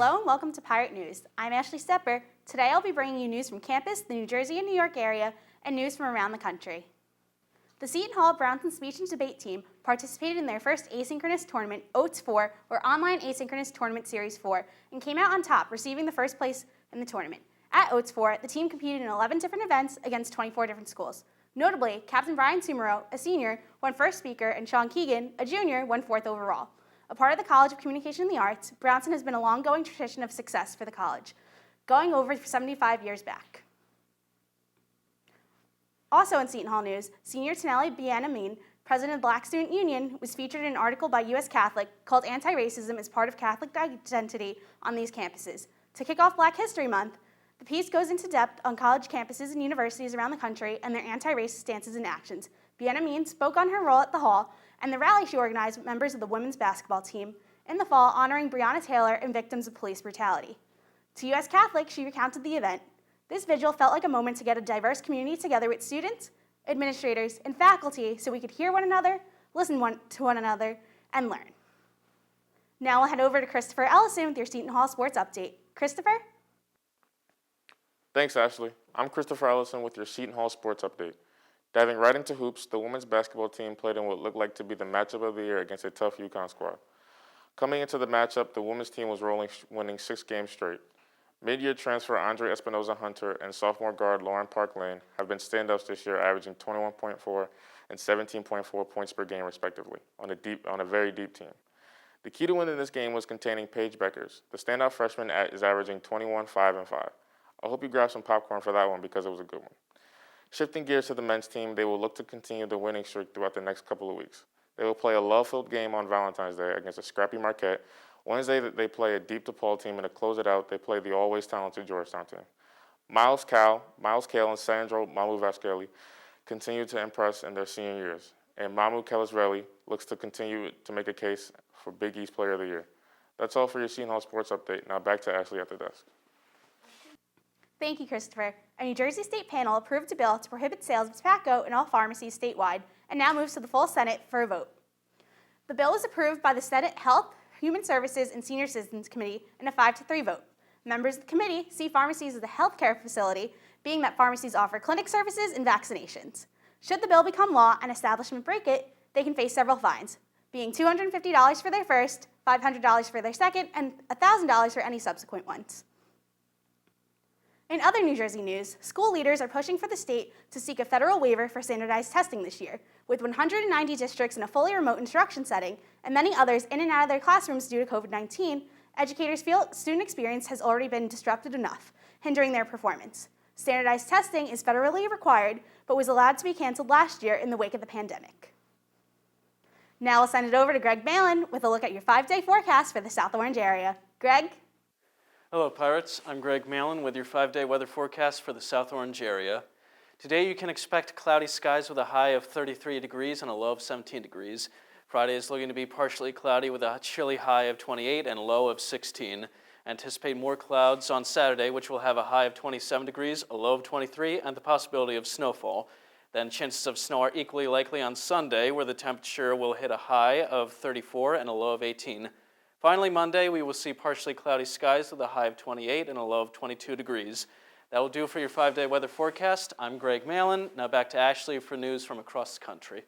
Hello and welcome to Pirate News. I'm Ashley Stepper. Today I'll be bringing you news from campus, the New Jersey and New York area, and news from around the country. The Seton Hall Brownson Speech and Debate team participated in their first asynchronous tournament, OATS 4, or Online Asynchronous Tournament Series 4, and came out on top, receiving the first place in the tournament. At OATS 4, the team competed in 11 different events against 24 different schools. Notably, Captain Brian Sumero, a senior, won first speaker, and Sean Keegan, a junior, won fourth overall. A part of the College of Communication and the Arts, Brownson has been a long-going tradition of success for the college, going over 75 years back. Also in Seton Hall news, senior Tenelli Bianamin, president of the Black Student Union, was featured in an article by U.S. Catholic called Anti-Racism is Part of Catholic Identity on These Campuses. To kick off Black History Month, the piece goes into depth on college campuses and universities around the country and their anti-racist stances and actions. Bianamin spoke on her role at the Hall and the rally she organized with members of the women's basketball team in the fall, honoring Breonna Taylor and victims of police brutality. To U.S. Catholic, she recounted the event. This vigil felt like a moment to get a diverse community together with students, administrators, and faculty so we could hear one another, listen to one another, and learn. Now we'll head over to Christopher Ellison with your Seton Hall Sports Update. Christopher? Thanks, Ashley. I'm Christopher Ellison with your Seton Hall Sports Update. Diving right into hoops, the women's basketball team played in what looked like to be the matchup of the year against a tough UConn squad. Coming into the matchup, the women's team was rolling, winning 6 games straight. Mid-year transfer Andre Espinoza-Hunter and sophomore guard Lauren Park-Lane have been standouts this year, averaging 21.4 and 17.4 points per game, respectively, on a very deep team. The key to winning this game was containing Paige Beckers. The standout freshman is averaging 21, 5, and 5. I hope you grab some popcorn for that one because it was a good one. Shifting gears to the men's team, they will look to continue the winning streak throughout the next couple of weeks. They will play a love-filled game on Valentine's Day against a scrappy Marquette. Wednesday, they play a deep DePaul team, and to close it out, they play the always talented Georgetown team. Miles Kale, and Sandro Mamu Vasqueli continue to impress in their senior years, and Mamu Kelesrelli looks to continue to make a case for Big East Player of the Year. That's all for your Seton Hall Sports Update. Now back to Ashley at the desk. Thank you, Christopher. A New Jersey State panel approved a bill to prohibit sales of tobacco in all pharmacies statewide and now moves to the full Senate for a vote. The bill was approved by the Senate Health, Human Services, and Senior Citizens Committee in a 5-3 vote. Members of the committee see pharmacies as a healthcare facility, being that pharmacies offer clinic services and vaccinations. Should the bill become law and establishment break it, they can face several fines, being $250 for their first, $500 for their second, and $1,000 for any subsequent ones. In other New Jersey news, school leaders are pushing for the state to seek a federal waiver for standardized testing this year. With 190 districts in a fully remote instruction setting and many others in and out of their classrooms due to COVID-19, educators feel student experience has already been disrupted enough, hindering their performance. Standardized testing is federally required, but was allowed to be canceled last year in the wake of the pandemic. Now I'll send it over to Greg Mehlin with a look at your 5-day forecast for the South Orange area. Greg? Hello, Pirates. I'm Greg Mehlin with your 5-day weather forecast for the South Orange area. Today you can expect cloudy skies with a high of 33 degrees and a low of 17 degrees. Friday is looking to be partially cloudy with a chilly high of 28 and a low of 16. Anticipate more clouds on Saturday, which will have a high of 27 degrees, a low of 23, and the possibility of snowfall. Then chances of snow are equally likely on Sunday, where the temperature will hit a high of 34 and a low of 18. Finally, Monday, we will see partially cloudy skies with a high of 28 and a low of 22 degrees. That will do for your 5-day weather forecast. I'm Greg Mehlin. Now back to Ashley for news from across the country.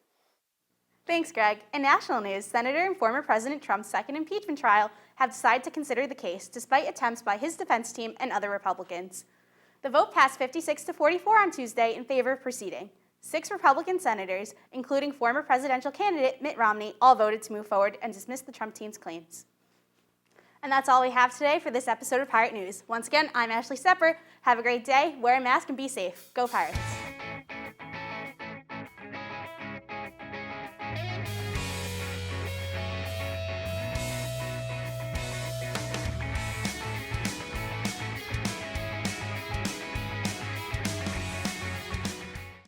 Thanks, Greg. In national news, Senator and former President Trump's second impeachment trial have decided to consider the case, despite attempts by his defense team and other Republicans. The vote passed 56-44 on Tuesday in favor of proceeding. 6 Republican senators, including former presidential candidate Mitt Romney, all voted to move forward and dismiss the Trump team's claims. And that's all we have today for this episode of Pirate News. Once again, I'm Ashley Stepper. Have a great day, wear a mask, and be safe. Go Pirates.